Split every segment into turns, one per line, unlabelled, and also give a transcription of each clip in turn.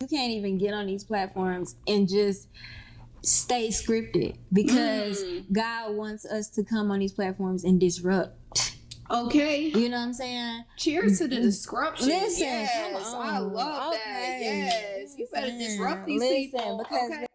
You can't even get on these platforms and just stay scripted because God wants us to come on these platforms and disrupt.
Okay.
You know what I'm saying?
Cheers to the disruption.
Listen,
yes,
come on.
I love that. Yes, you better disrupt these people.
Because
okay.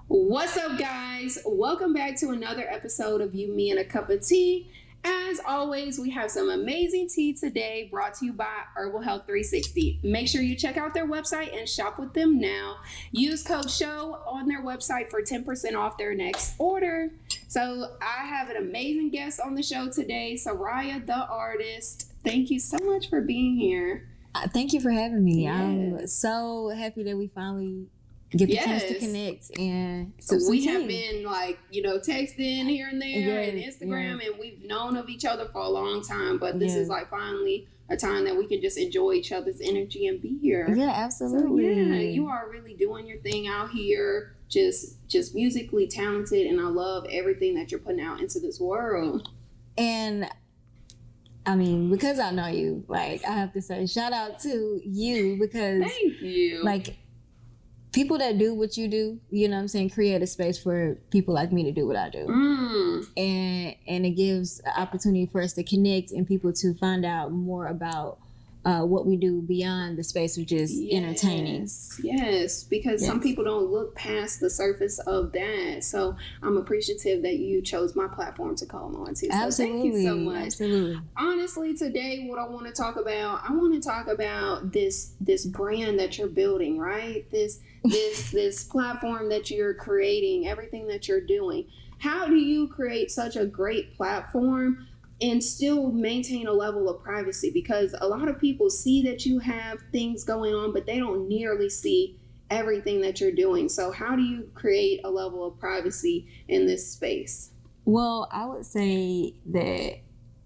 What's up, guys? Welcome back to another episode of You, Me, and a Cup of Tea. As always, we have some amazing tea today brought to you by Herbal Health 360. Make sure you check out their website and shop with them now. Use code SHOW on their website for 10% off their next order. So I have an amazing guest on the show today, Suryah, the artist. Thank you so much for being here.
Thank you for having me.
Yes.
I'm so happy that we finally get the chance to connect, and
we have been texting here and there and Instagram, and we've known of each other for a long time, but this is finally a time that we can just enjoy each other's energy and be here.
Yeah, absolutely.
So, you are really doing your thing out here, just musically talented, and I love everything that you're putting out into this world.
And I mean, because I know you, I have to say shout out to you, because
thank you.
People that do what you do, you know what I'm saying, create a space for people like me to do what I do. And it gives an opportunity for us to connect and people to find out more about what we do beyond the space of just entertaining.
Yes, because some people don't look past the surface of that. So I'm appreciative that you chose my platform to come on to. So
absolutely.
Thank you so much.
Absolutely.
Honestly, today what I want to talk about this brand that you're building, right? This platform that you're creating, everything that you're doing. How do you create such a great platform and still maintain a level of privacy? Because a lot of people see that you have things going on, but they don't nearly see everything that you're doing. So how do you create a level of privacy in this space?
Well, I would say that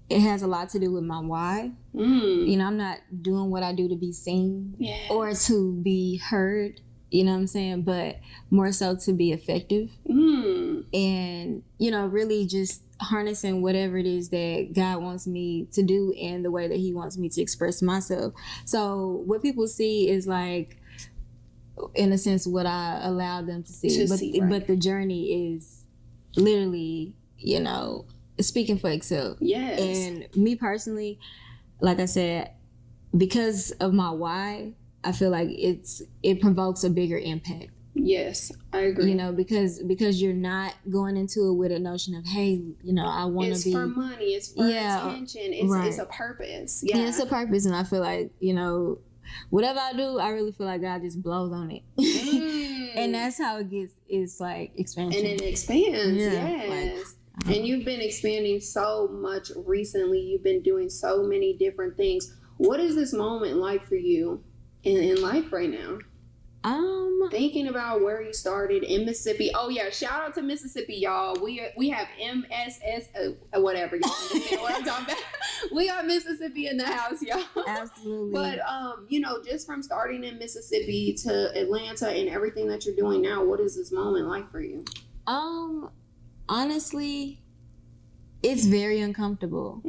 it has a lot to do with my why. I'm not doing what I do to be seen or to be heard. You know what I'm saying? But more so to be effective. And, really just harnessing whatever it is that God wants me to do and the way that he wants me to express myself. So what people see is in a sense, what I allow them to see. But the journey is literally, speaking for itself.
Yes.
And me personally, like I said, because of my why, I feel like it provokes a bigger impact.
Yes, I agree.
Because you're not going into it with a notion of, hey, I want to be.
It's for money. It's for attention. It's a purpose. Yeah,
it's a purpose, and I feel like whatever I do, I really feel like God just blows on it, and that's how it gets. It's expansion,
and it expands. Yes. And you've been expanding so much recently. You've been doing so many different things. What is this moment like for you in life right now? Thinking about where you started in Mississippi. Oh yeah, shout out to Mississippi, y'all. We have MSS, whatever, y'all understand what I'm talking about. We got Mississippi in the house, y'all.
Absolutely.
But just from starting in Mississippi to Atlanta and everything that you're doing now, what is this moment like for you?
Honestly, it's very uncomfortable.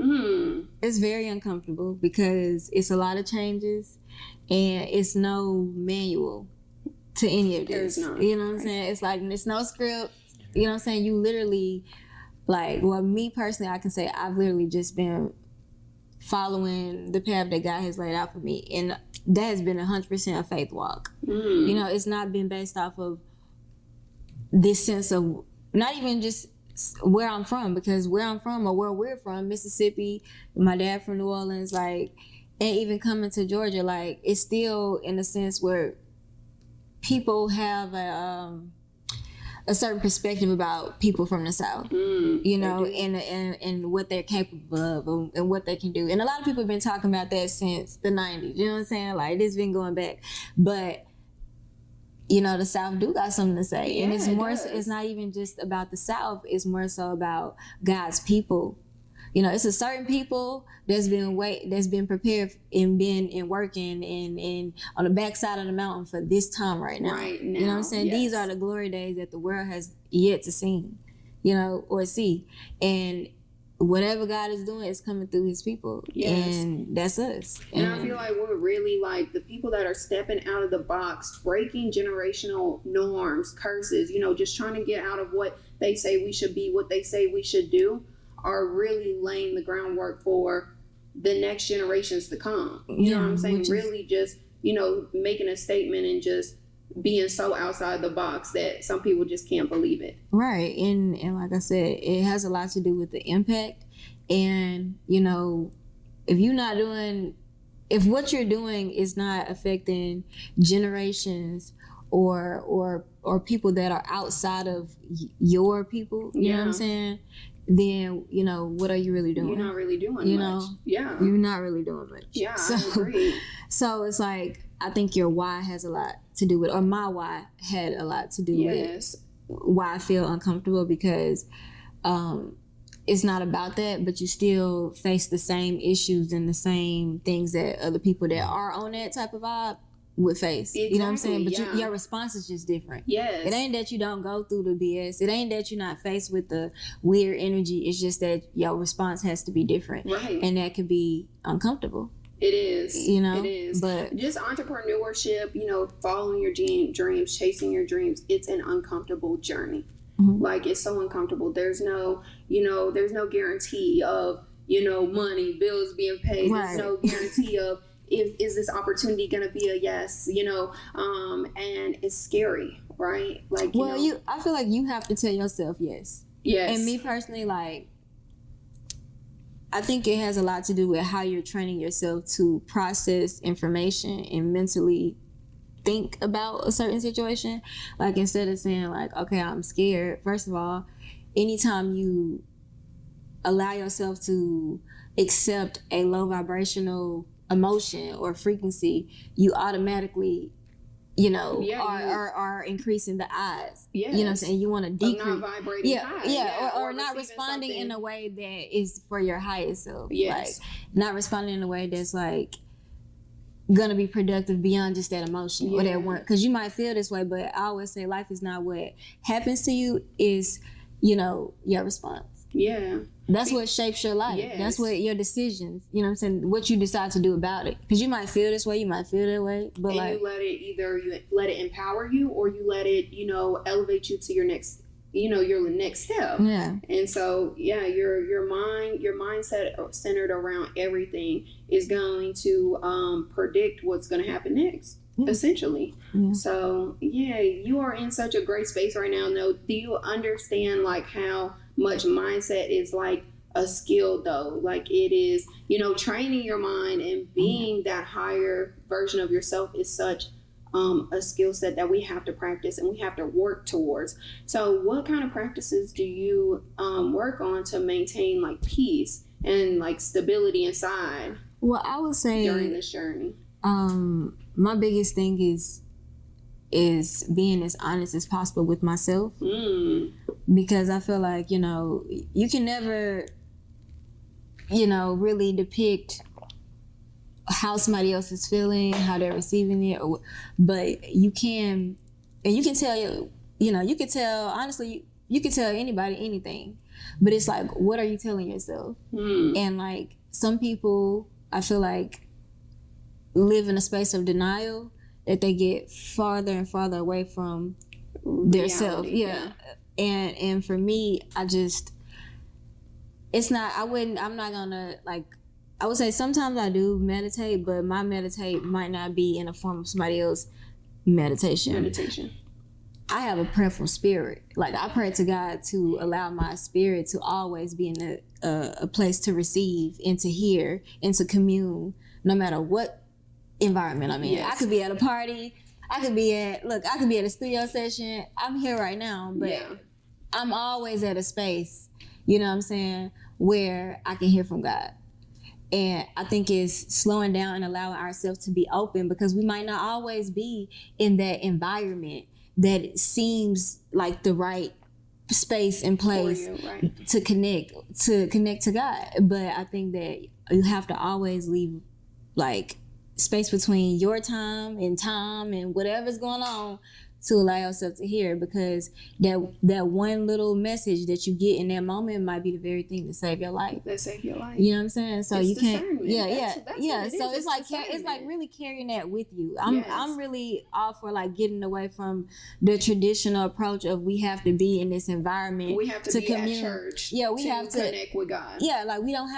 It's very uncomfortable because it's a lot of changes and it's no manual to any of this. You know what I'm saying? It's it's no script. You know what I'm saying? You literally, me personally, I can say I've literally just been following the path that God has laid out for me. And that has been 100% a faith walk. It's not been based off of this sense of, not even just where I'm from, because where I'm from or where we're from, Mississippi, my dad from New Orleans, and even coming to Georgia, it's still in a sense where people have a certain perspective about people from the South, and what they're capable of and what they can do. And a lot of people have been talking about that since the 90s, you know what I'm saying? It's been going back. But the South do got something to say. And it's more, it's not even just about the South, it's more so about God's people. It's a certain people that's been prepared and been working and on the backside of the mountain for this time right now.
Right now.
You know what I'm saying?
Yes.
These are the glory days that the world has yet to see. or see. And whatever God is doing is coming through his people. Yes. And that's us.
And I feel like we're really like the people that are stepping out of the box, breaking generational norms, curses, just trying to get out of what they say we should be, what they say we should do, are really laying the groundwork for the next generations to come. You know what I'm saying? Really just, making a statement and just being so outside the box that some people just can't believe it.
Right. And like I said, it has a lot to do with the impact. And, if what you're doing is not affecting generations or people that are outside of your people, you know what I'm saying? Then, what are you really doing?
You're not really doing much. Yeah.
You're not really doing much.
Yeah, I agree.
So it's like, I think your why has a lot to do with, or my why had a lot to do with why I feel uncomfortable, because it's not about that, but you still face the same issues and the same things that other people that are on that type of vibe would face. Exactly, you know what I'm saying? But your response is just different.
Yes.
It ain't that you don't go through the BS. It ain't that you're not faced with the weird energy. It's just that your response has to be different.
Right.
And that could be uncomfortable.
It is.
It
is.
But
just entrepreneurship, following your dreams, chasing your dreams, it's an uncomfortable journey. Mm-hmm. Like, it's so uncomfortable. There's no guarantee of, money, bills being paid. Right. There's no guarantee of is this opportunity going to be a yes, and it's scary, right? Like,
I feel like you have to tell yourself yes.
Yes.
And me personally, like, I think it has a lot to do with how you're training yourself to process information and mentally think about a certain situation. Like, instead of saying like, okay, I'm scared. First of all, anytime you allow yourself to accept a low vibrational emotion or frequency, you automatically, are increasing the odds.
Yes.
You know what I'm saying? You want to decrease.
Not vibrating high.
Or not responding in a way that is for your highest self.
Yes.
Like, not responding in a way that's like gonna be productive beyond just that emotion or that one. Because you might feel this way, but I always say life is not what happens to you, is, your response.
Yeah.
That's what shapes your life. Yes. That's what your decisions, you know what I'm saying, what you decide to do about it. Because you might feel this way, you might feel that way, but
and you let it empower you, or you let it, elevate you to your next, your next step.
Yeah.
And so, your mindset centered around everything is going to predict what's going to happen next. Essentially. Yeah. So you are in such a great space right now. No, do you understand like how much mindset is like a skill though? Like, it is, training your mind and being that higher version of yourself is such a skill set that we have to practice and we have to work towards. So what kind of practices do you work on to maintain like peace and like stability inside?
Well, I would say
during this journey,
my biggest thing is being as honest as possible with myself. Because I feel like, you can never, really depict how somebody else is feeling, how they're receiving it, but you can tell, you can tell, honestly, you can tell anybody anything, but it's like, what are you telling yourself? And like, some people, I feel like, live in a space of denial that they get farther and farther away from their self. Yeah. And for me, I'm not gonna, like, I would say sometimes I do meditate, but my meditate might not be in the form of somebody else's meditation. I have a prayerful spirit. Like, I pray to God to allow my spirit to always be in a place to receive and to hear and to commune, no matter what environment I'm in. Yes. I could be at a party. I could be at a studio session. I'm here right now, but I'm always at a space, you know what I'm saying, where I can hear from God. And I think it's slowing down and allowing ourselves to be open, because we might not always be in that environment that seems like the right space and place to connect to God. But I think that you have to always leave like space between your time and whatever's going on to allow yourself to hear, because that one little message that you get in that moment might be the very thing to save your life.
That save your life.
You know what I'm saying? So
it's
you can't.
Yeah.
So it's like really carrying that with you. I'm really all for like getting away from the traditional approach of we have to be in this environment.
We have to be at church.
Yeah, we have to
connect with God.
Yeah, like we don't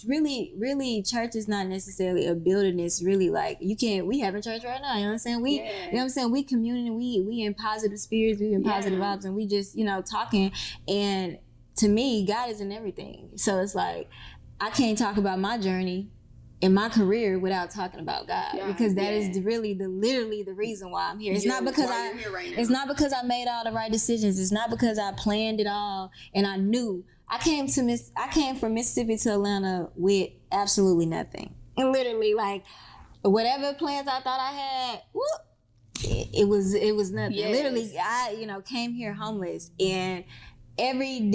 really church is not necessarily a building. It's really like we have a church right now. You know what I'm saying? You know what I'm saying? We communing. We in positive spirits. We in positive vibes, and we just talking. And to me, God is in everything. So it's like I can't talk about my journey in my career without talking about God, because that is really literally the reason why I'm here. It's not because it's not because I made all the right decisions. It's not because I planned it all and I knew. I came from Mississippi to Atlanta with absolutely nothing. And literally, like, whatever plans I thought I had, it was nothing. Yes. Literally, I came here homeless, and every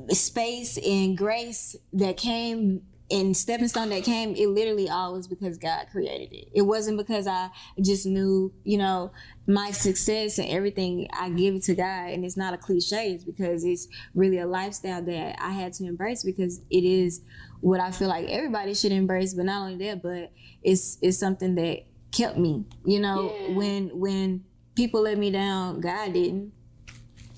space and grace that came and stepping stone that came, it literally all was because God created it. It wasn't because I just knew, my success and everything. I give it to God, and it's not a cliche. It's because it's really a lifestyle that I had to embrace, because it is what I feel like everybody should embrace. But not only that, but it's something that kept me. When people let me down, God didn't.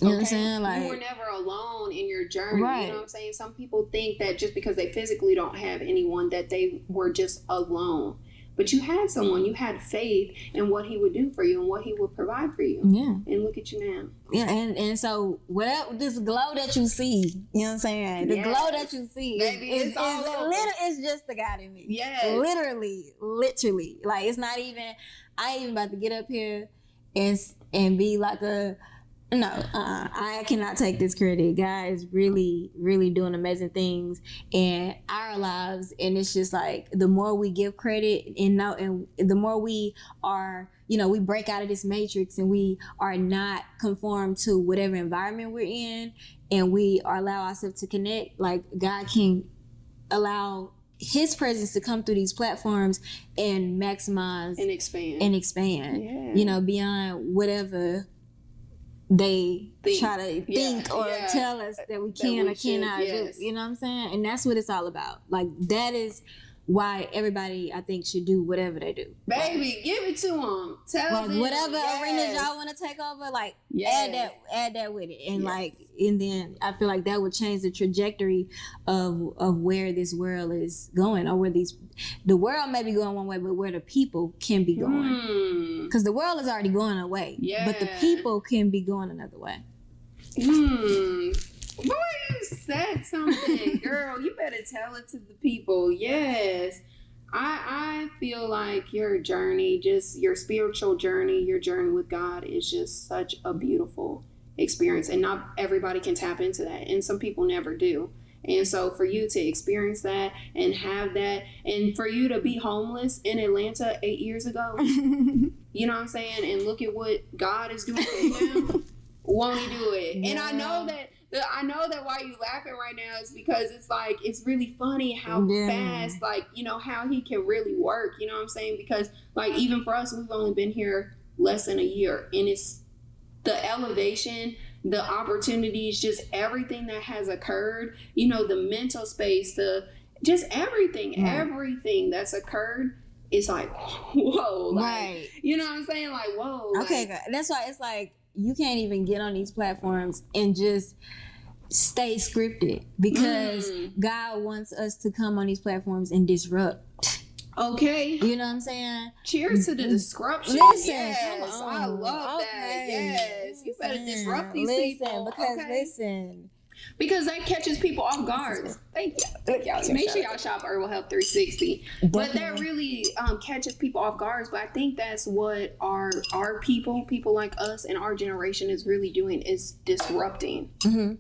You know what I'm saying? Like,
you were never alone in your journey.
Right.
You know what I'm saying? Some people think that just because they physically don't have anyone, that they were just alone. But you had someone. You had faith in what he would do for you and what he would provide for you.
Yeah.
And look at you now.
Yeah, and so whatever this glow that you see, you know what I'm saying? The glow that you see,
baby,
it's just the God in me.
Yes.
Literally. Like, it's not even, I ain't even about to get up here and be like I cannot take this credit. God is really, really doing amazing things in our lives, and it's just like the more we give credit and the more we are, we break out of this matrix and we are not conformed to whatever environment we're in, and we allow ourselves to connect. Like, God can allow his presence to come through these platforms and maximize
and expand.
Yeah. Beyond whatever they try to think or tell us that we can or cannot do. You know what I'm saying? And that's what it's all about. Like, that is why everybody, I think, should do whatever they do.
Baby, give it to them. Tell them.
Whatever arenas y'all want to take over, like, add that with it. And and then I feel like that would change the trajectory of where this world is going, or where the world may be going one way, but where the people can be going. Because the world is already going away, but the people can be going another way.
Boy, you said something, girl. You better tell it to the people. Yes. I feel like your journey, just your spiritual journey, your journey with God is just such a beautiful experience. And not everybody can tap into that. And some people never do. And so for you to experience that and have that, and for you to be homeless in Atlanta 8 years ago, you know what I'm saying? And look at what God is doing for you now. Won't he do it? Yeah. And I know that why you laughing right now is because it's like, it's really funny how fast, like, how he can really work, you know what I'm saying? Because, like, even for us, we've only been here less than a year, and it's the elevation, the opportunities, just everything that has occurred, the mental space, just everything that's occurred. It's like, whoa, like, right. You know what I'm saying? Like, whoa.
Okay, like, that's why it's like, you can't even get on these platforms and just stay scripted, because God wants us to come on these platforms and disrupt.
Okay.
You know what I'm saying?
Cheers to the disruption.
Listen,
yes, I love that. Yes. You better disrupt these people. Because that catches people off guard. Thank y'all. Make sure y'all shop Herbal Health 360. Definitely. But that really catches people off guard. But I think that's what our people like us and our generation is really doing, is disrupting. Mm-hmm.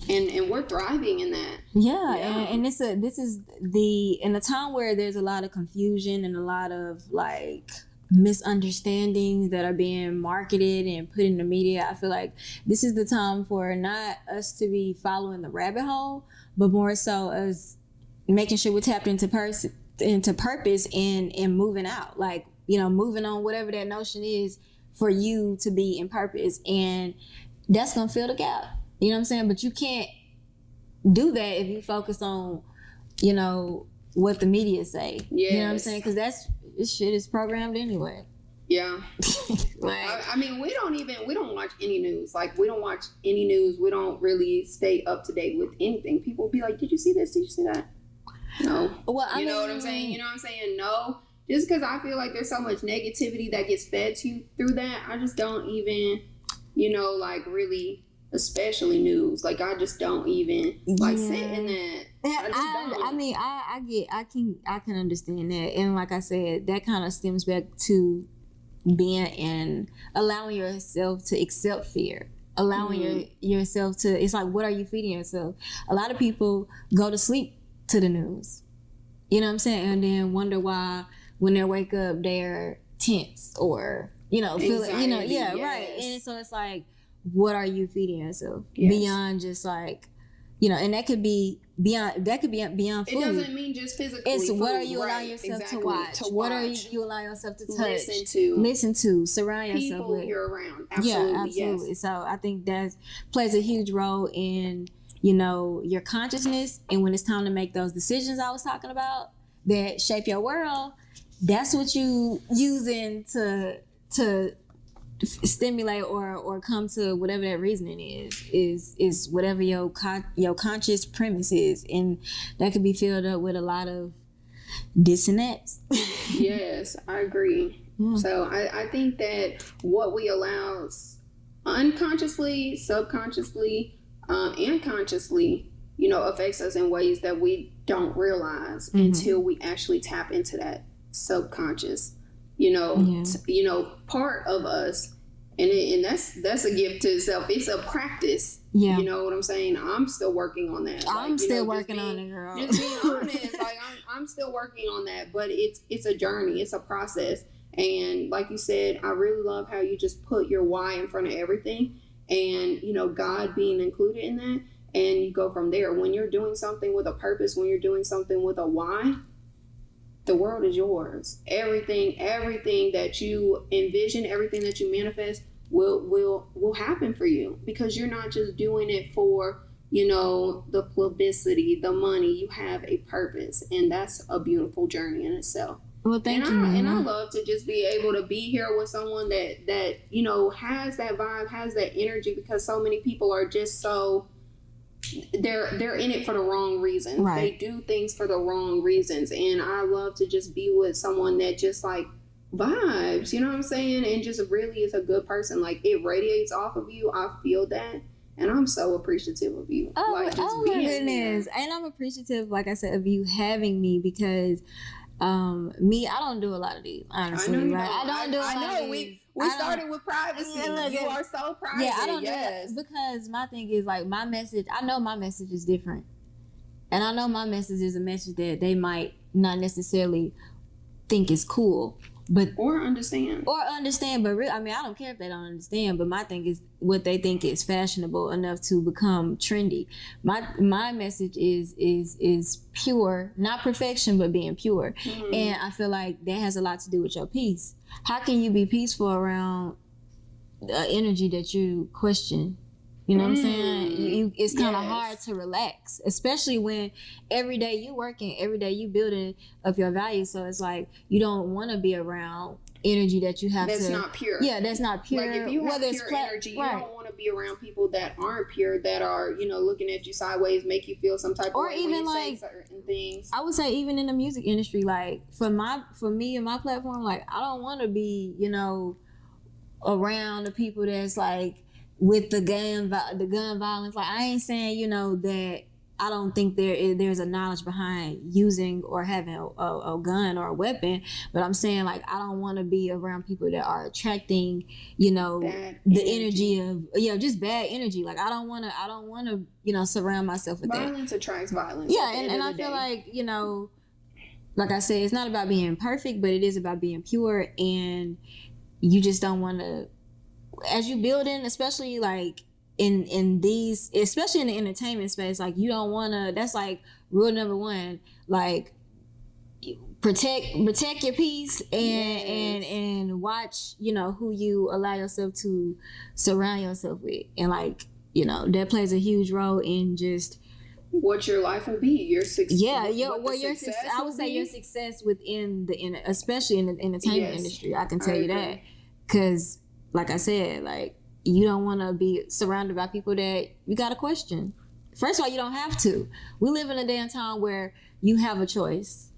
And we're thriving in that.
Yeah. And this is in a time where there's a lot of confusion and a lot of like misunderstandings that are being marketed and put in the media. I feel like this is the time for not us to be following the rabbit hole, but more so as making sure we're tapped into purpose and moving out. Like, moving on, whatever that notion is for you to be in purpose. And that's going to fill the gap. You know what I'm saying? But you can't do that if you focus on, what the media say. Yes. You know what I'm saying? Because this shit is programmed anyway.
Yeah. I mean, we don't watch any news. Like, we don't watch any news. We don't really stay up to date with anything. People be like, did you see this? Did you see that? No. Well, I mean, know what I'm saying? You know what I'm saying? No. Just because I feel like there's so much negativity that gets fed to you through that, I just don't even, really, especially news. Like, I just don't even sit in that.
I can understand that. And like I said, that kind of stems back to being and allowing yourself to accept fear, allowing yourself to, it's like, what are you feeding yourself? A lot of people go to sleep to the news, you know what I'm saying? And then wonder why when they wake up, they're tense or, feeling, yes. Right. And so it's like, what are you feeding yourself? Yes. Beyond just like, and that could be beyond food.
It doesn't mean just physically.
It's
food,
what are you allowing yourself to watch? What are you allowing yourself to touch? Listen to, surround yourself with.
People you're around. Absolutely.
Yeah, absolutely.
Yes.
So I think that plays a huge role in, your consciousness. And when it's time to make those decisions I was talking about that shape your world, that's what you using to stimulate or come to whatever that reasoning is whatever your conscious premise is, and that could be filled up with a lot of dissonance.
Yes, I agree. Yeah. So I think that what we allow unconsciously, subconsciously, and consciously, affects us in ways that we don't realize until we actually tap into that subconscious part of us, and that's a gift to itself. It's a practice. Yeah. You know what I'm saying? I'm still working on that.
I'm still working on it, girl.
Just being honest, like I'm still working on that, but it's a journey. It's a process. And like you said, I really love how you just put your why in front of everything, and God being included in that, and you go from there. When you're doing something with a purpose, when you're doing something with a why, the world is yours. Everything that you envision, everything that you manifest will happen for you, because you're not just doing it for, the publicity, the money. You have a purpose, and that's a beautiful journey in itself.
Well, thank you.
And I love to just be able to be here with someone that has that vibe, has that energy, because so many people are just so they're in it for the wrong reasons. Right. They do things for the wrong reasons. And I love to just be with someone that just like vibes, you know what I'm saying? And just really is a good person. Like, it radiates off of you. I feel that. And I'm so appreciative of you.
Oh, my goodness. And I'm appreciative, like I said, of you having me, because me, I don't do a lot of these, honestly. I don't do a lot of these.
We started with privacy. You are so private.
Yeah, I don't do it, because my thing is, like, my message, I know my message is different. And I know my message is a message that they might not necessarily think is cool.
Or understand.
But I don't care if they don't understand, but my thing is what they think is fashionable enough to become trendy. My message is pure, not perfection, but being pure. Mm-hmm. And I feel like that has a lot to do with your peace. How can you be peaceful around the energy that you question? You know what I'm saying? It's kind of hard to relax, especially when every day you working, every day you building up your value. So it's like you don't want to be around energy that you have
that's not pure.
Yeah, that's not pure.
Like, if you have pure energy, you don't want to be around people that aren't pure, that are, looking at you sideways, make you feel some type of way, even when you say certain things.
I would say even in the music industry, like for me and my platform, like I don't want to be, around the people that's like with the gun violence. Like, I ain't saying, that I don't think there's a knowledge behind using or having a gun or a weapon, but I'm saying, like, I don't want to be around people that are attracting, the energy of, just bad energy. Like, I don't want to, surround myself with
violence. Violence attracts violence.
Yeah, and I feel like, like I said, it's not about being perfect, but it is about being pure, and you just don't want to, as you build in, especially like in these, especially in the entertainment space, like you don't want to, that's like rule number one, like protect your peace and watch, who you allow yourself to surround yourself with. And like, that plays a huge role in just
what your life will be, your success.
Yeah, your success. I would say your success within especially in the entertainment industry. I can tell you that, because, like I said, like, you don't want to be surrounded by people that you got to question. First of all, you don't have to. We live in a day and time where you have a choice.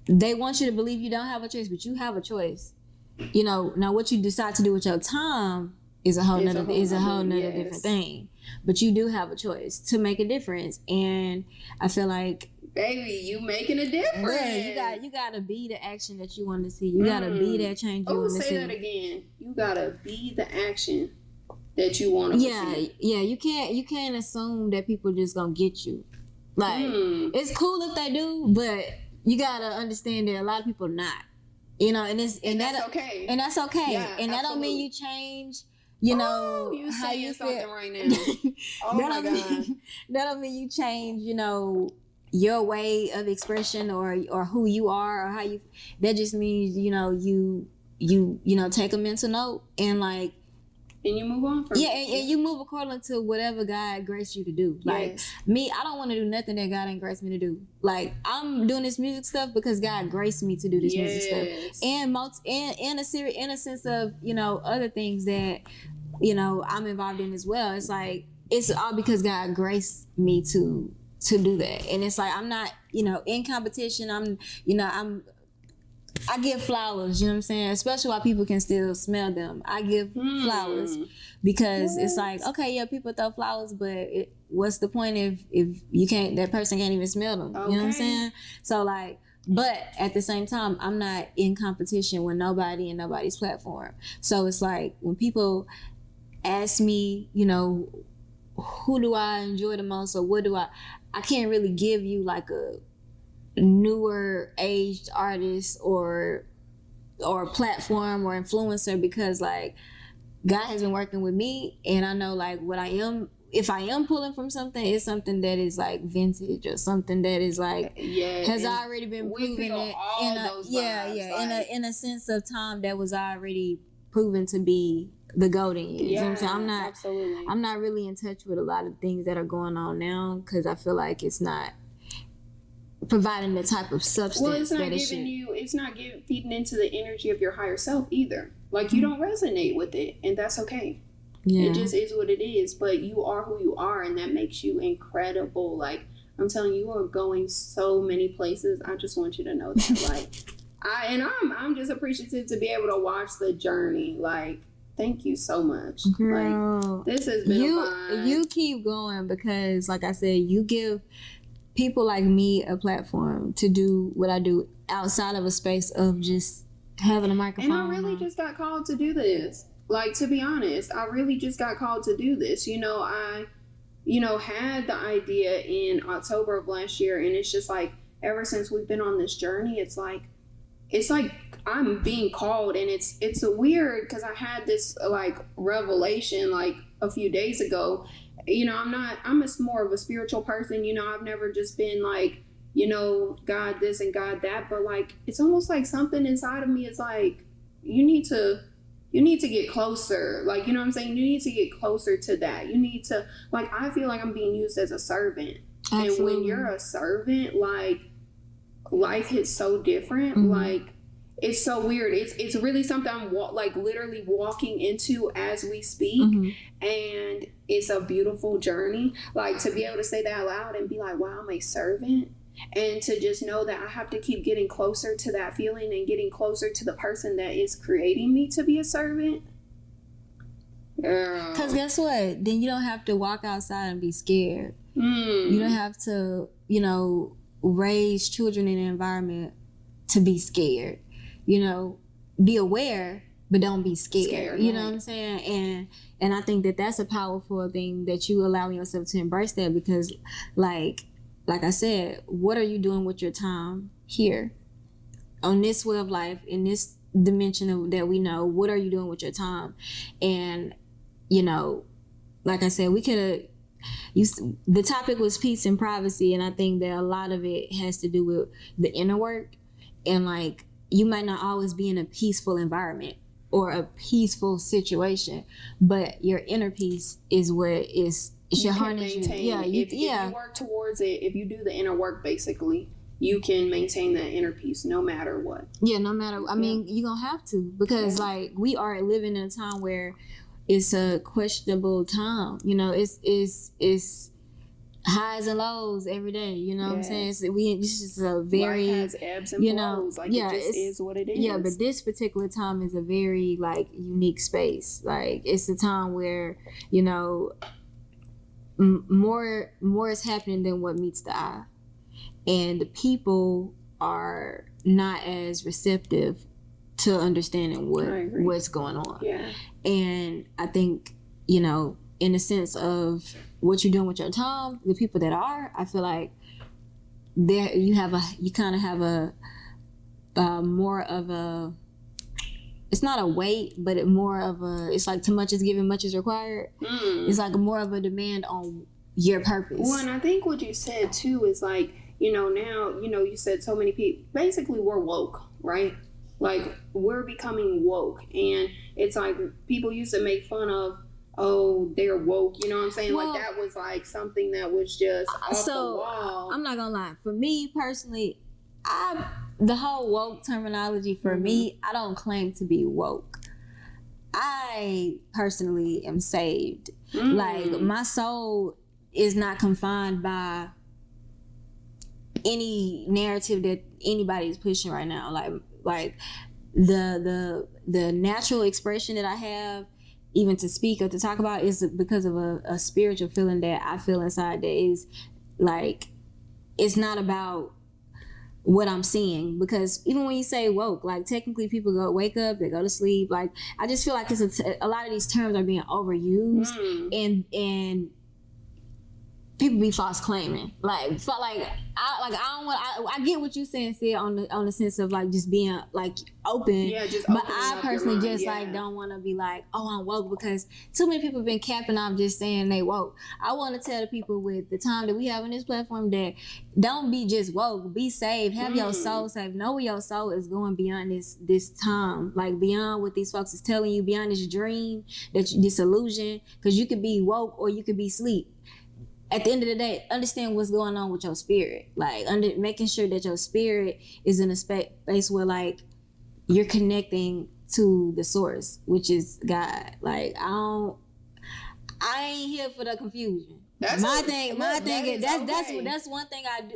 They want you to believe you don't have a choice, but you have a choice. Now what you decide to do with your time is a whole nother different thing. But you do have a choice to make a difference. And I feel like,
baby, you making a difference.
Yeah, you gotta be the action that you want to see. You gotta be that change you want to see.
Say that again. You gotta be the action that you want to see.
Yeah. You can't assume that people just gonna get you. Like, it's cool if they do, but you gotta understand that a lot of people not. And that's okay. And that's okay. Yeah, and that don't mean you change. You
how you feel right now. Oh my God.
That don't mean you change, your way of expression or who you are or how you. That just means you take a mental note and like.
And you move on from
it. And you move according to whatever God graced you to do. Like me, I don't want to do nothing that God ain't graced me to do. Like, I'm doing this music stuff because God graced me to do this music stuff. And in a sense of, other things that, I'm involved in as well. It's like, it's all because God graced me to do that. And it's like, I'm not, in competition. I give flowers, you know what I'm saying? Especially while people can still smell them. I give flowers because it's like, okay, yeah, people throw flowers, but what's the point if you can't, that person can't even smell them? Okay. You know what I'm saying? So like, but at the same time, I'm not in competition with nobody and nobody's platform. So it's like, when people ask me, who do I enjoy the most or what do I can't really give you like a newer aged artist or platform or influencer, because like God has been working with me, and I know like what I am, if I am pulling from something, it's something that is like vintage or something that is like has already been proven in a sense of time that was already proven to be the golden years. You know what I'm saying? I'm not really in touch with a lot of things that are going on now because I feel like it's not providing the type of substance.
Well, it's not giving you. It's not feeding into the energy of your higher self either. Like, you don't resonate with it, and that's okay. Yeah. It just is what it is. But you are who you are, and that makes you incredible. Like, I'm telling you, you are going so many places. I just want you to know that. Like, I'm just appreciative to be able to watch the journey. Like, thank you so much.
Girl,
like, this has been fun.
You keep going because, like I said, you give people like me a platform to do what I do outside of a space of just having a microphone.
And I really just got called to do this. Like, to be honest, I really just got called to do this. I had the idea in October of last year, and it's just like, ever since we've been on this journey, it's like I'm being called, and it's a weird, because I had this like revelation like a few days ago. I'm more of a spiritual person. I've never just been like, God this and God that, but like, it's almost like something inside of me is like, you need to get closer. Like, you know what I'm saying? You need to get closer to that. You need to, like, I feel like I'm being used as a servant. Absolutely. And when you're a servant, like, life hits so different. Mm-hmm. Like, it's so weird. It's really something I'm literally walking into as we speak. Mm-hmm. And it's a beautiful journey. Like, to be able to say that out loud and be like, wow, I'm a servant. And to just know that I have to keep getting closer to that feeling and getting closer to the person that is creating me to be a servant.
Because guess what? Then you don't have to walk outside and be scared. You don't have to, raise children in an environment to be scared. Be aware, but don't be scared. You know what I'm saying? And I think that that's a powerful thing, that you allowing yourself to embrace that, because like I said, what are you doing with your time here on this way of life, in this dimension that we know? What are you doing with your time? And like I said, we could have. The topic was peace and privacy, and I think that a lot of it has to do with the inner work. and like you might not always be in a peaceful environment or a peaceful situation, but your inner peace is what is your harness.
If you work towards it, if you do the inner work, basically, you can maintain that inner peace no matter what.
Yeah, no matter. I mean, you're gonna have to, because like we are living in a time where it's a questionable time. You know, it's highs and lows every day. You know what I'm saying? So this is a very,
life has ebbs and flows. Like, it just is what it is.
Yeah, but this particular time is a very like unique space. Like, it's a time where, you know, more is happening than what meets the eye, and the people are not as receptive to understanding what's going on. Yeah. And I think, you know, in the sense of what you're doing with your time, the people that are, I feel like there you kind of have a more of a, it's not a weight, but it's like too much is given, much is required. It's like more of a demand on your purpose.
Well, and I think what you said too is like, you know, now, you know, you said so many people, basically we're woke, right? Like, we're becoming woke, and it's like people used to make fun of, oh, they're woke, you know what I'm saying? Well, like, that was like something that was just off the wall.
I'm not gonna lie, for me personally, the whole woke terminology for me, I don't claim to be woke. I personally am saved. Like, my soul is not confined by any narrative that anybody's pushing right now. Like the natural expression that I have, even to speak or to talk about, is because of a spiritual feeling that I feel inside that is like, it's not about what I'm seeing. Because even when you say woke, like, technically people wake up, they go to sleep. Like, I just feel like it's a lot of these terms are being overused, and people be false claiming. I get what you saying, Sid, on the sense of like just being like open. Yeah, just but I personally just like don't want to be like, oh, I'm woke, because too many people have been capping off just saying they woke. I want to tell the people with the time that we have on this platform that don't be just woke, be saved, have your soul saved, know where your soul is going beyond this time, like beyond what these folks is telling you, beyond this dream, this illusion, because you could be woke or you could be asleep. At the end of the day, understand what's going on with your spirit. Like, making sure that your spirit is in a space where, like, you're connecting to the source, which is God. Like, I ain't here for the confusion. That's one thing I do.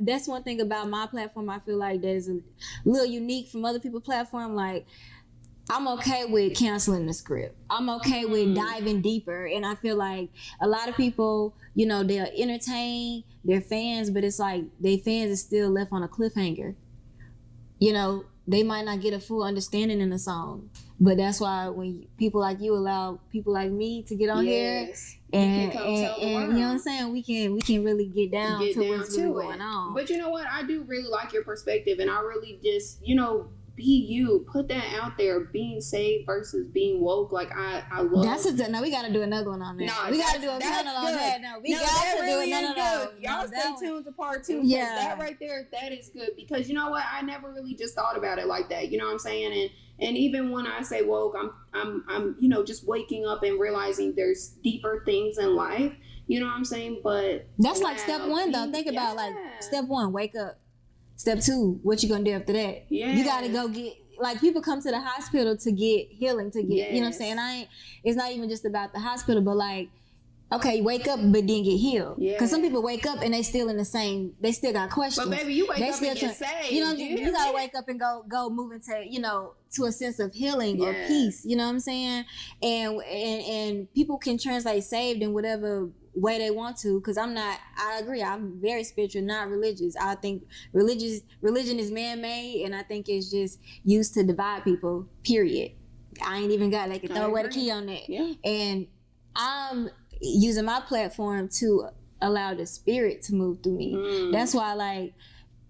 That's one thing about my platform. I feel like that is a little unique from other people's platform. Like, I'm okay with canceling the script. I'm okay with diving deeper. And I feel like a lot of people, you know, they'll entertain their fans, but it's like their fans is still left on a cliffhanger. You know, they might not get a full understanding in the song. But that's why when people like you allow people like me to get on here and you know what I'm saying, we can really get down to what's really going on.
But you know what? I do really like your perspective, and I really just, you know, be you, put that out there, being saved versus being woke. Like, I love
no, we gotta do another one on that. No, we gotta do another one on that. No, we gotta do another one.
Y'all stay tuned to part 2. Yeah, that right there, that is good, because you know what, I never really just thought about it like that. You know what I'm saying? And even when I say woke, I'm you know, just waking up and realizing there's deeper things in life. You know what I'm saying? But
that's like step 1 though. Think about like step 1, wake up. Step 2, what you gonna do after that? Yeah. You gotta go get, like, people come to the hospital to get healing, to get, you know what I'm saying? It's not even just about the hospital, but like, okay, wake up, but then get healed. Yeah. Because some people wake up and they still in the same, they still got questions.
But baby, you wake up and get saved.
You know, you gotta wake up and go move into, you know, to a sense of healing or peace. You know what I'm saying? And people can translate saved in whatever way they want to, because I agree, I'm very spiritual, not religious. I think religion is man-made, and I think it's just used to divide people, period. I ain't even got like a throw away the key on that. Yeah. And I'm using my platform to allow the spirit to move through me. That's why, like,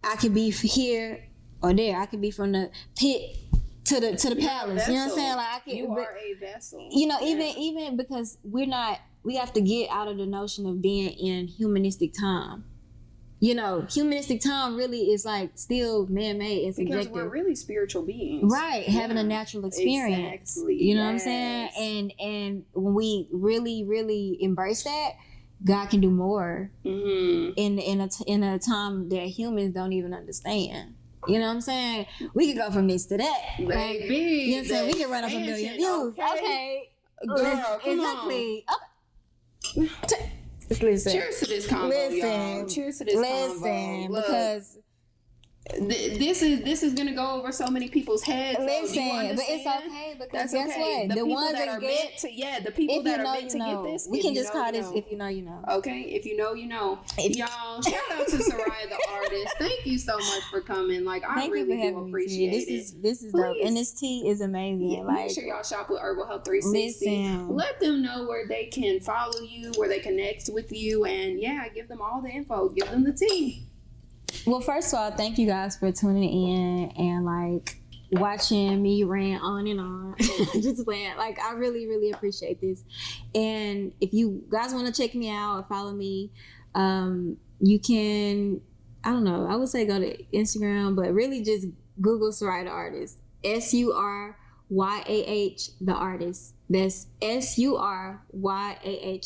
I could be here or there. I could be from the pit to the palace. You know what I'm saying? Like,
you are a vessel.
You know, even because we have to get out of the notion of being in humanistic time. humanistic time really is like still man-made and subjective.
Because we're really spiritual beings.
Right. Having a natural experience.
Exactly.
You know what I'm saying? And when we really, really embrace that, God can do more in a time that humans don't even understand. You know what I'm saying? We can go from this to that.
Baby.
You know what I'm saying? We can run up a million views. Okay.
Girl, come
exactly.
on.
Listen.
Cheers to this combo, y'all. Cheers to this combo. Look,
because
this is gonna go over so many people's heads.
Listen, but it's okay because guess what?
The ones that are meant to, the people that are meant to get this.
We can just call this if you know, you know.
Okay, if you know, you know. Y'all, shout out to Suryah the artist. Thank you so much for coming. Like, I really do appreciate it.
This is dope, and this tea is amazing.
Yeah, make sure y'all shop with Herbal Health 360.
Listen.
Let them know where they can follow you, where they connect with you, and give them all the info. Give them the tea.
Well, first of all, thank you guys for tuning in and like watching me rant on and on. Just rant. Like, I really, really appreciate this. And if you guys want to check me out or follow me, you can, I don't know, I would say go to Instagram, but really just Google Suryah the artist. Suryah the artist. That's Suryah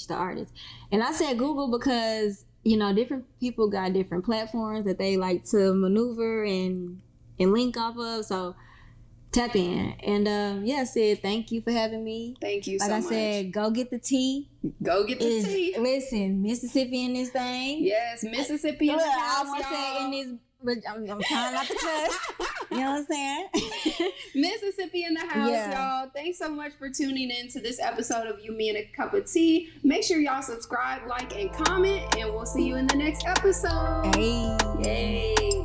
the artist. And I said Google because different people got different platforms that they like to maneuver and link off of. So tap in. And Sid, thank you for having me.
Thank you so much.
Like I said, go get the tea.
Go get the tea.
Listen, Mississippi in this thing.
Yes, Mississippi in the house,
I almost said in this, but I'm trying not to cuss. You know what I'm saying?
Mississippi in the house, y'all. Thanks so much for tuning in to this episode of You, Me, and a Cup of Tea. Make sure y'all subscribe, like, and comment, and we'll see you in the next episode.
Hey.
Yay.